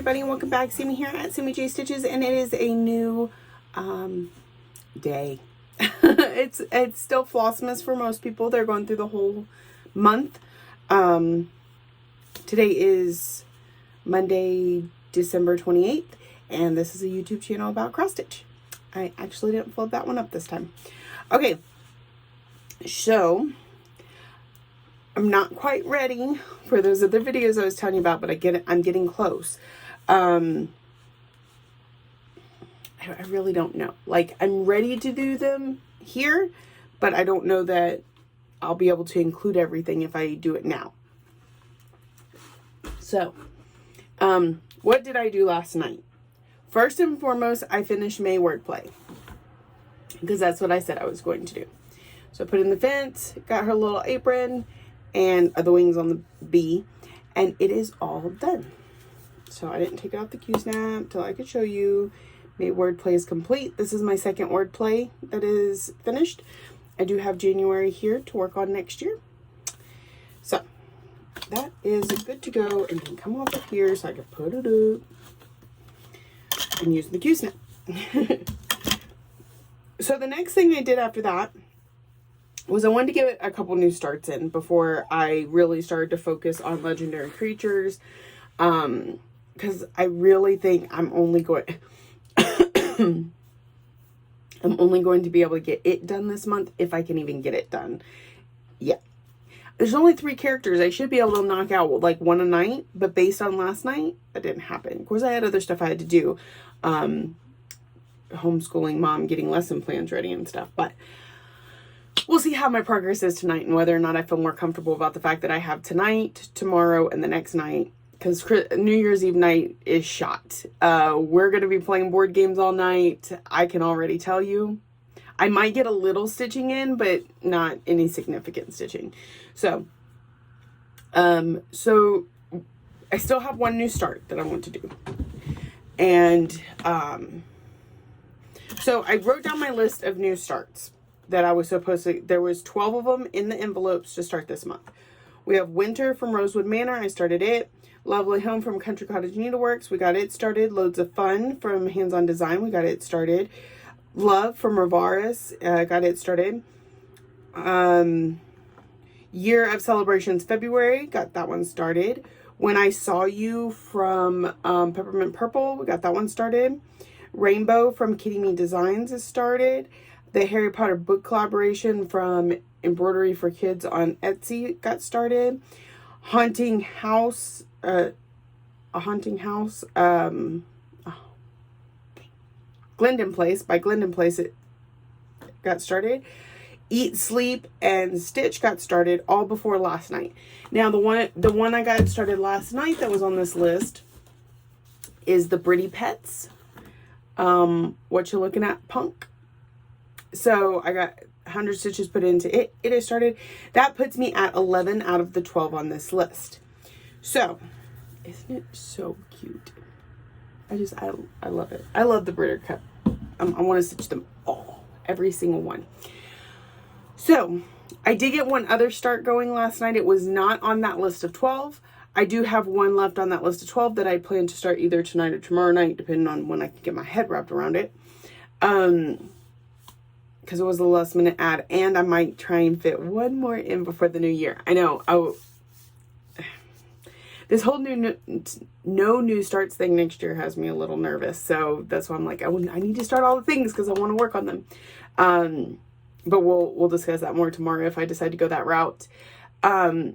everybody, and welcome back. Sammy here at Sammy J Stitches, and it is a new day. it's still Flossmas for most people. They're going through the whole month. Today is Monday, December 28th, and this is a YouTube channel about cross stitch. I actually didn't flip that one up this time. Okay, so I'm not quite ready for those other videos I was telling you about, but I'm getting close. I really don't know. Like, I'm ready to do them here, but I don't know that I'll be able to include everything if I do it now. So, what did I do last night? First and foremost, I finished May wordplay, because that's what I said I was going to do. So I put in the fence, got her little apron, and the wings on the bee, and it is all done. So I didn't take it off the Q-snap till I could show you. May wordplay is complete. This is my second wordplay that is finished. I do have January here to work on next year. So that is good to go, and can come off of here so I can put it up and use the Q-snap. So the next thing I did after that was I wanted to get a couple new starts in before I really started to focus on legendary creatures. Because I really think I'm only going to be able to get it done this month, if I can even get it done. Yeah. There's only 3 characters. I should be able to knock out like one a night, but based on last night, that didn't happen. Of course, I had other stuff I had to do. Homeschooling mom, getting lesson plans ready and stuff, but we'll see how my progress is tonight and whether or not I feel more comfortable about the fact that I have tonight, tomorrow, and the next night, because New Year's Eve night is shot. We're going to be playing board games all night. I can already tell you. I might get a little stitching in, but not any significant stitching. So I still have one new start that I want to do. And so I wrote down my list of new starts that I was supposed to. There was 12 of them in the envelopes to start this month. We have Winter from Rosewood Manor. I started it. Lovely Home from Country Cottage Needleworks. We got it started. Loads of Fun from Hands On Design. We got it started. Love from Ravaris. Got it started. Year of Celebrations February. Got that one started. When I Saw You from Peppermint Purple. We got that one started. Rainbow from Kitty Me Designs is started. The Harry Potter book collaboration from Embroidery for Kids on Etsy got started. Glendon Place by Glendon Place, it got started. Eat, Sleep, and Stitch got started all before last night. Now the one I got started last night that was on this list is the Britty Pets. What You Looking At, Punk. So I got 100 stitches put into it. It is started. That puts me at 11 out of the 12 on this list. So, isn't it so cute? I love it. I love the Britter Cup. I want to stitch them all. Every single one. So, I did get one other start going last night. It was not on that list of 12. I do have one left on that list of 12 that I plan to start either tonight or tomorrow night, depending on when I can get my head wrapped around it. Because it was a last minute ad, and I might try and fit one more in before the new year. I know. This whole no new starts thing next year has me a little nervous. So that's why I'm like, I need to start all the things because I want to work on them. But we'll discuss that more tomorrow if I decide to go that route. So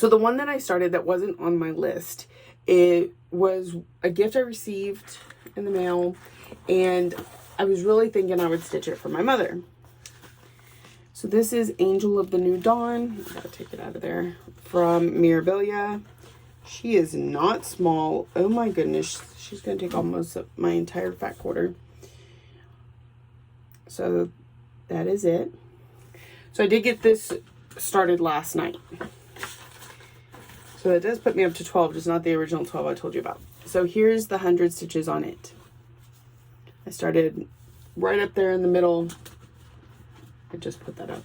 the one that I started that wasn't on my list, it was a gift I received in the mail, and I was really thinking I would stitch it for my mother. So this is Angel of the New Dawn. I gotta take it out of there. From Mirabilia. She is not small. Oh my goodness. She's gonna take almost my entire fat quarter. So that is it. So I did get this started last night. So it does put me up to 12, just not the original 12 I told you about. So here's the 100 stitches on it. I started right up there in the middle. I just put that up.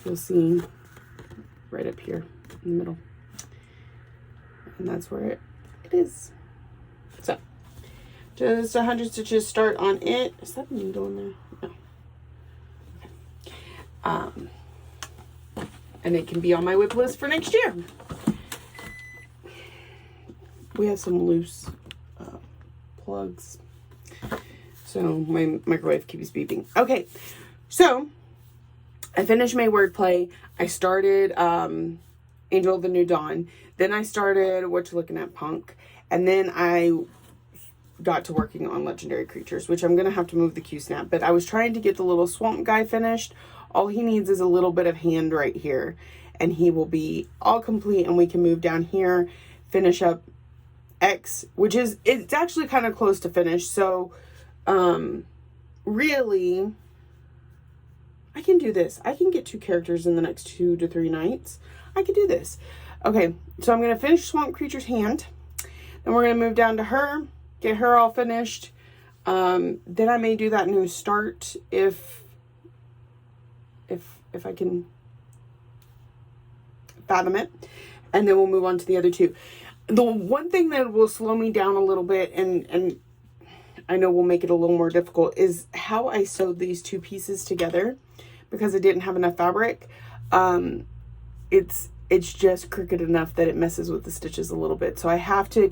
You'll see right up here in the middle. And that's where it it is. So, just 100 stitches start on it. Is that a needle in there? No. Okay. And it can be on my WIP list for next year. We have some loose plugs. So my microwave keeps beeping. Okay, so I finished my wordplay. I started Angel of the New Dawn. Then I started What You Looking At Punk. And then I got to working on Legendary Creatures, which I'm going to have to move the Q-snap. But I was trying to get the little swamp guy finished. All he needs is a little bit of hand right here. And he will be all complete. And we can move down here, finish up X, which is, it's actually kind of close to finish. So, really, I can do this. I can get 2 characters in the next 2 to 3 nights. I can do this. Okay, so I'm going to finish Swamp Creature's hand. Then we're going to move down to her, get her all finished. Then I may do that new start if I can fathom it. And then we'll move on to the other 2. The one thing that will slow me down a little bit and I know will make it a little more difficult is how I sewed these 2 pieces together because I didn't have enough fabric. It's just crooked enough that it messes with the stitches a little bit. So I have to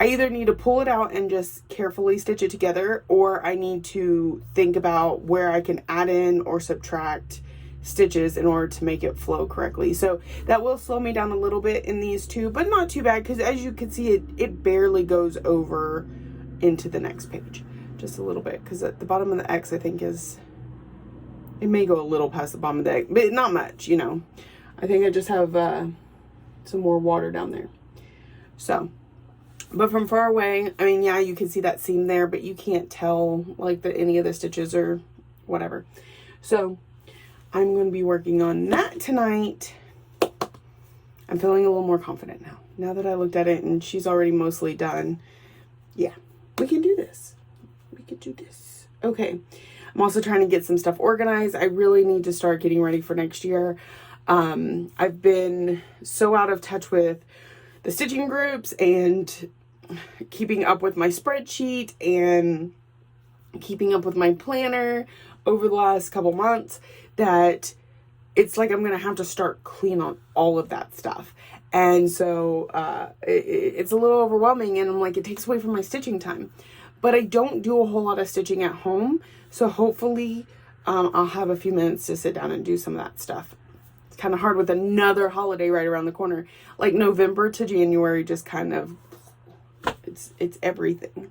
I either need to pull it out and just carefully stitch it together, or I need to think about where I can add in or subtract stitches in order to make it flow correctly. So that will slow me down a little bit in these 2, but not too bad because as you can see, it barely goes over into the next page. Just a little bit, because at the bottom of the X, I think it may go a little past the bottom of the X, but not much, you know. I think I just have some more water down there. So, but from far away, I mean, yeah, you can see that seam there, but you can't tell like that any of the stitches or whatever. So I'm going to be working on that tonight. I'm feeling a little more confident now. Now that I looked at it and she's already mostly done. Yeah, we can do this. We can do this. Okay. I'm also trying to get some stuff organized. I really need to start getting ready for next year. I've been so out of touch with the stitching groups and keeping up with my spreadsheet and keeping up with my planner over the last couple months that it's like I'm going to have to start clean on all of that stuff. And so it's a little overwhelming, and I'm like, it takes away from my stitching time. But I don't do a whole lot of stitching at home. So hopefully I'll have a few minutes to sit down and do some of that stuff. It's kind of hard with another holiday right around the corner. Like November to January just kind of, it's everything.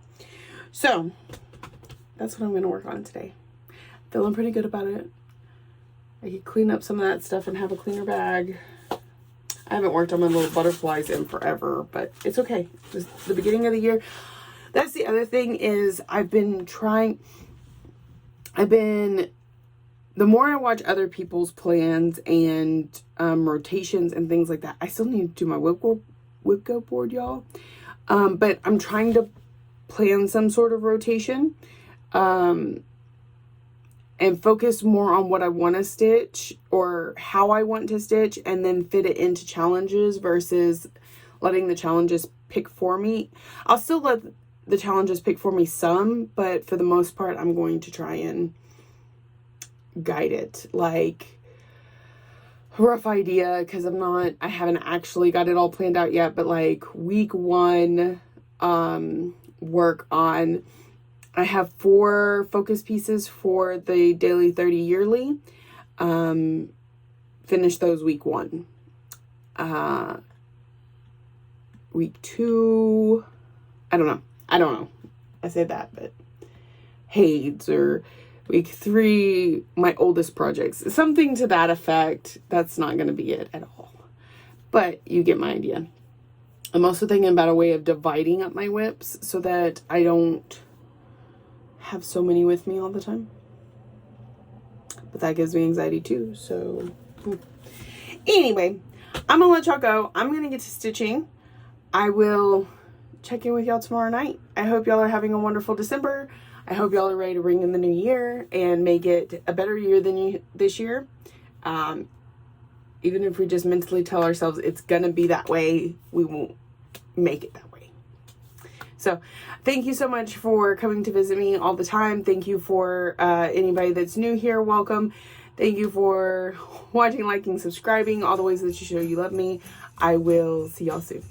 So that's what I'm going to work on today. Feeling pretty good about it. I could clean up some of that stuff and have a cleaner bag. I haven't worked on my little butterflies in forever, but it's okay. It's the beginning of the year. That's the other thing is the more I watch other people's plans and rotations and things like that, I still need to do my whip-go board, y'all. But I'm trying to plan some sort of rotation and focus more on what I want to stitch or how I want to stitch and then fit it into challenges versus letting the challenges pick for me. I'll still let the challenges pick for me some, but for the most part, I'm going to try and guide it. Like, rough idea, because I haven't actually got it all planned out yet, but like week 1, work on, I have 4 focus pieces for the daily 30 yearly. Finish those week 1. Week 2, I don't know. I say that, but Hades, or week 3, my oldest projects. Something to that effect. That's not going to be it at all. But you get my idea. I'm also thinking about a way of dividing up my whips so that I don't have so many with me all the time. But that gives me anxiety too, so anyway, I'm gonna let y'all go. I'm gonna get to stitching. I will check in with y'all tomorrow night. I hope y'all are having a wonderful December. I hope y'all are ready to ring in the new year and make it a better year than this year. Even if we just mentally tell ourselves it's gonna be that way, we won't make it that way. So thank you so much for coming to visit me all the time. Thank you for anybody that's new here. Welcome. Thank you for watching, liking, subscribing, all the ways that you show you love me. I will see y'all soon.